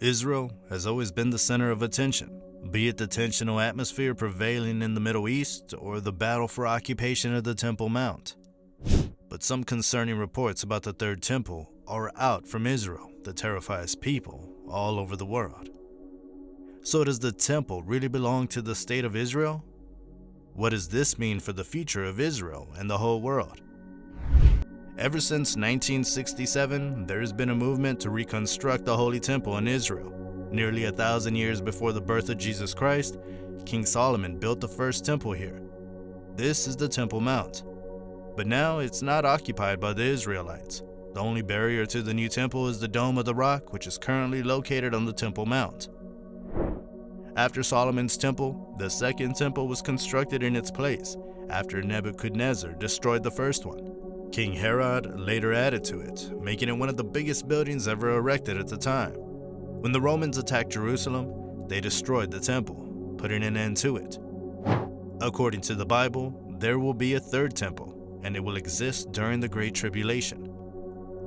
Israel has always been the center of attention, be it the tensional atmosphere prevailing in the Middle East or the battle for occupation of the Temple Mount. But some concerning reports about the Third Temple are out from Israel that terrifies people all over the world. So does the temple really belong to the state of Israel? What does this mean for the future of Israel and the whole world? Ever since 1967, there has been a movement to reconstruct the Holy Temple in Israel. Nearly 1,000 years before the birth of Jesus Christ, King Solomon built the first temple here. This is the Temple Mount. But now it's not occupied by the Israelites. The only barrier to the new temple is the Dome of the Rock, which is currently located on the Temple Mount. After Solomon's temple, the second temple was constructed in its place after Nebuchadnezzar destroyed the first one. King Herod later added to it, making it one of the biggest buildings ever erected at the time. When the Romans attacked Jerusalem, they destroyed the temple, putting an end to it. According to the Bible, there will be a third temple, and it will exist during the Great Tribulation,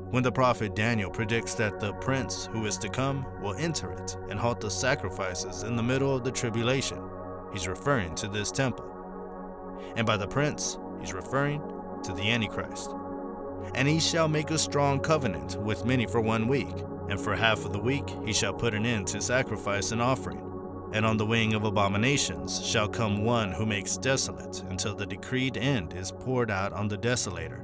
when the prophet Daniel predicts that the prince who is to come will enter it and halt the sacrifices in the middle of the tribulation. He's referring to this temple. And by the prince, he's referring to the Antichrist. And he shall make a strong covenant with many for 1 week, and for half of the week he shall put an end to sacrifice and offering. And on the wing of abominations shall come one who makes desolate, until the decreed end is poured out on the desolator.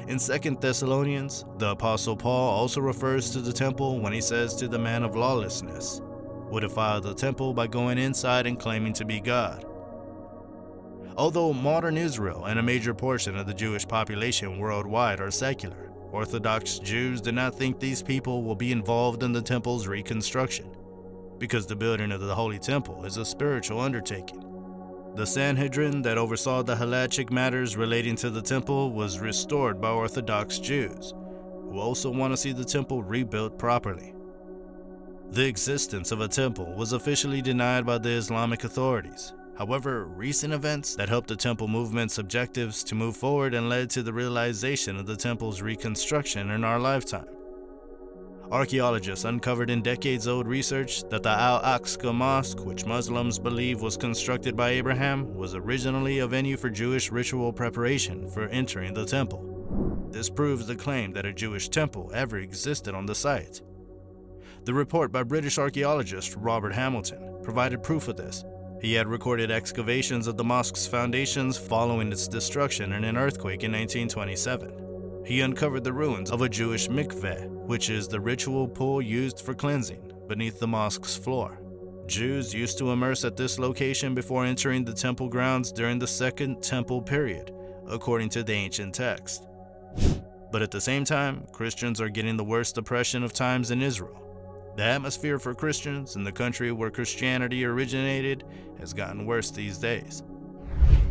In 2 Thessalonians, the Apostle Paul also refers to the temple when he says to the man of lawlessness, "Will defile the temple by going inside and claiming to be God." Although modern Israel and a major portion of the Jewish population worldwide are secular, Orthodox Jews do not think these people will be involved in the temple's reconstruction, because the building of the Holy Temple is a spiritual undertaking. The Sanhedrin that oversaw the halachic matters relating to the temple was restored by Orthodox Jews, who also want to see the temple rebuilt properly. The existence of a temple was officially denied by the Islamic authorities. However, recent events that helped the temple movement's objectives to move forward and led to the realization of the temple's reconstruction in our lifetime. Archaeologists uncovered in decades-old research that the Al-Aqsa Mosque, which Muslims believe was constructed by Abraham, was originally a venue for Jewish ritual preparation for entering the temple. This proves the claim that a Jewish temple ever existed on the site. The report by British archaeologist Robert Hamilton provided proof of this. He had recorded excavations of the mosque's foundations following its destruction in an earthquake in 1927. He uncovered the ruins of a Jewish mikveh, which is the ritual pool used for cleansing, beneath the mosque's floor. Jews used to immerse at this location before entering the temple grounds during the Second Temple period, according to the ancient text. But at the same time, Christians are getting the worst oppression of times in Israel. The atmosphere for Christians in the country where Christianity originated has gotten worse these days.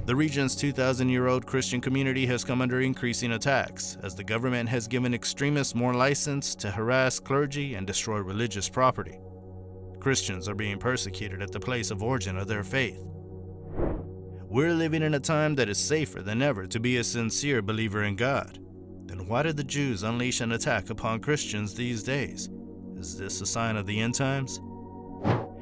The region's 2,000-year-old Christian community has come under increasing attacks, as the government has given extremists more license to harass clergy and destroy religious property. Christians are being persecuted at the place of origin of their faith. We're living in a time that is safer than ever to be a sincere believer in God. Then why did the Jews unleash an attack upon Christians these days? Is this a sign of the end times?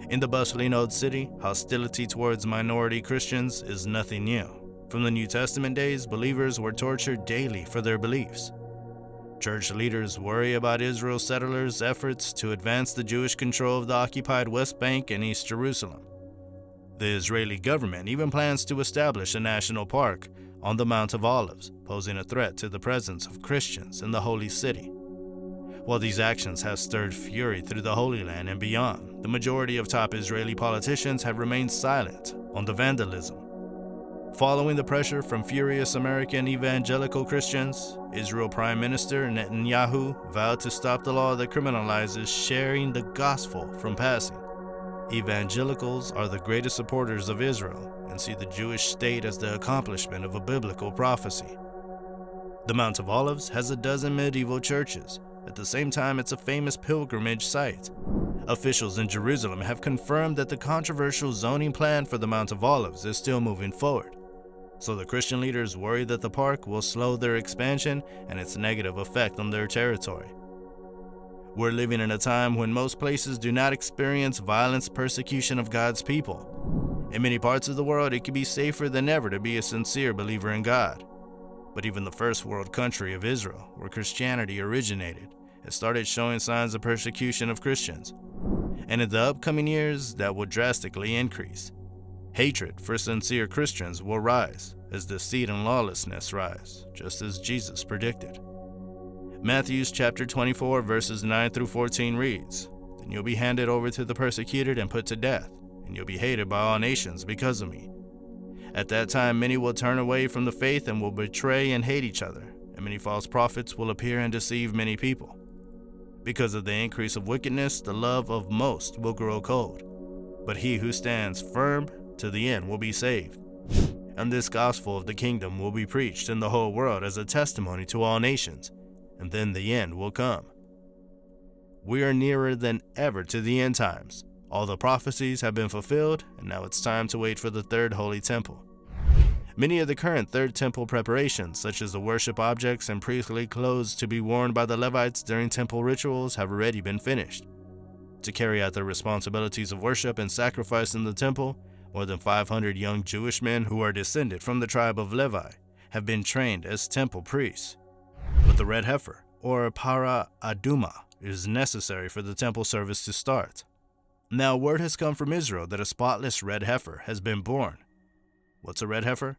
In the bustling old city, hostility towards minority Christians is nothing new. From the New Testament days, believers were tortured daily for their beliefs. Church leaders worry about Israel settlers' efforts to advance the Jewish control of the occupied West Bank and East Jerusalem. The Israeli government even plans to establish a national park on the Mount of Olives, posing a threat to the presence of Christians in the holy city. While these actions have stirred fury through the Holy Land and beyond, the majority of top Israeli politicians have remained silent on the vandalism. Following the pressure from furious American evangelical Christians, Israel Prime Minister Netanyahu vowed to stop the law that criminalizes sharing the gospel from passing. Evangelicals are the greatest supporters of Israel and see the Jewish state as the accomplishment of a biblical prophecy. The Mount of Olives has a dozen medieval churches. At the same time, it's a famous pilgrimage site. Officials in Jerusalem have confirmed that the controversial zoning plan for the Mount of Olives is still moving forward. So the Christian leaders worry that the park will slow their expansion and its negative effect on their territory. We're living in a time when most places do not experience violent persecution of God's people. In many parts of the world, it can be safer than ever to be a sincere believer in God. But even the first world country of Israel, where Christianity originated, has started showing signs of persecution of Christians. And in the upcoming years, that will drastically increase. Hatred for sincere Christians will rise as deceit and lawlessness rise, just as Jesus predicted. Matthew chapter 24 verses 9 through 14 reads, "Then you'll be handed over to the persecuted and put to death, and you'll be hated by all nations because of me. At that time many will turn away from the faith and will betray and hate each other, and many false prophets will appear and deceive many people. Because of the increase of wickedness, the love of most will grow cold, but he who stands firm to the end will be saved. And this gospel of the kingdom will be preached in the whole world as a testimony to all nations, and then the end will come." We are nearer than ever to the end times. All the prophecies have been fulfilled, and now it's time to wait for the third holy temple. Many of the current third temple preparations, such as the worship objects and priestly clothes to be worn by the Levites during temple rituals, have already been finished. To carry out their responsibilities of worship and sacrifice in the temple, more than 500 young Jewish men who are descended from the tribe of Levi have been trained as temple priests. But the red heifer, or para aduma, is necessary for the temple service to start. Now word has come from Israel that a spotless red heifer has been born. What's a red heifer?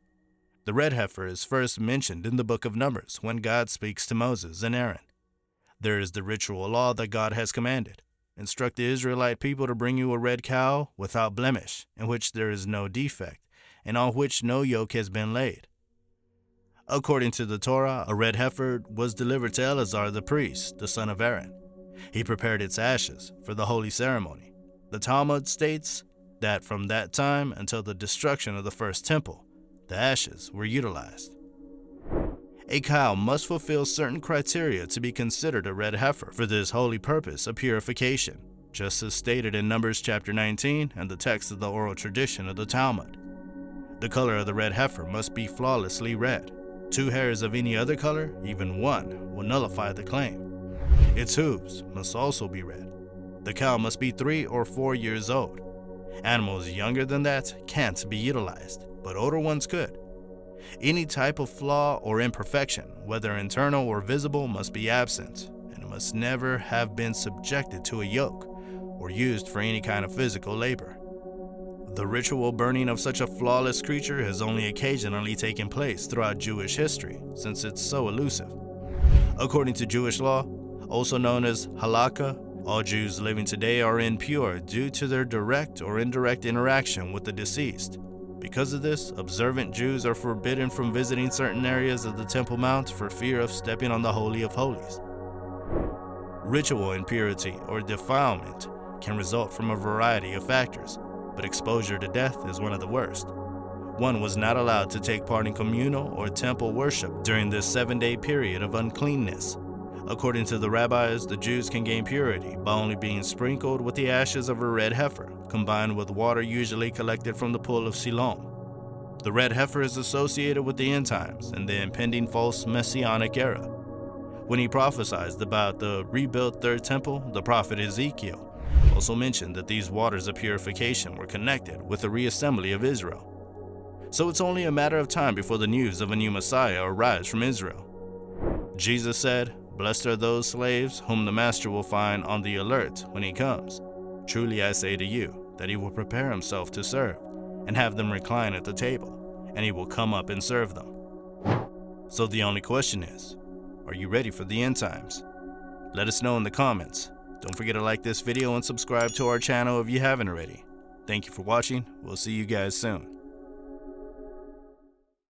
The red heifer is first mentioned in the book of Numbers when God speaks to Moses and Aaron. There is the ritual law that God has commanded. Instruct the Israelite people to bring you a red cow without blemish, in which there is no defect, and on which no yoke has been laid. According to the Torah, a red heifer was delivered to Eleazar the priest, the son of Aaron. He prepared its ashes for the holy ceremony. The Talmud states that from that time until the destruction of the first temple, the ashes were utilized. A cow must fulfill certain criteria to be considered a red heifer for this holy purpose of purification, just as stated in Numbers chapter 19 and the text of the oral tradition of the Talmud. The color of the red heifer must be flawlessly red. 2 hairs of any other color, even one, will nullify the claim. Its hooves must also be red. The cow must be 3 or 4 years old. Animals younger than that can't be utilized, but older ones could. Any type of flaw or imperfection, whether internal or visible, must be absent, and it must never have been subjected to a yoke or used for any kind of physical labor. The ritual burning of such a flawless creature has only occasionally taken place throughout Jewish history, since it's so elusive. According to Jewish law, also known as halakha, all Jews living today are impure due to their direct or indirect interaction with the deceased. Because of this, observant Jews are forbidden from visiting certain areas of the Temple Mount for fear of stepping on the Holy of Holies. Ritual impurity or defilement can result from a variety of factors, but exposure to death is one of the worst. One was not allowed to take part in communal or temple worship during this 7-day period of uncleanness. According to the rabbis, the Jews can gain purity by only being sprinkled with the ashes of a red heifer, combined with water usually collected from the pool of Siloam. The red heifer is associated with the end times and the impending false messianic era. When he prophesied about the rebuilt third temple, the prophet Ezekiel also mentioned that these waters of purification were connected with the reassembly of Israel. So it's only a matter of time before the news of a new Messiah arrives from Israel. Jesus said, "Blessed are those slaves whom the master will find on the alert when he comes. Truly I say to you, that he will prepare himself to serve, and have them recline at the table, and he will come up and serve them." So the only question is, are you ready for the end times? Let us know in the comments. Don't forget to like this video and subscribe to our channel if you haven't already. Thank you for watching. We'll see you guys soon.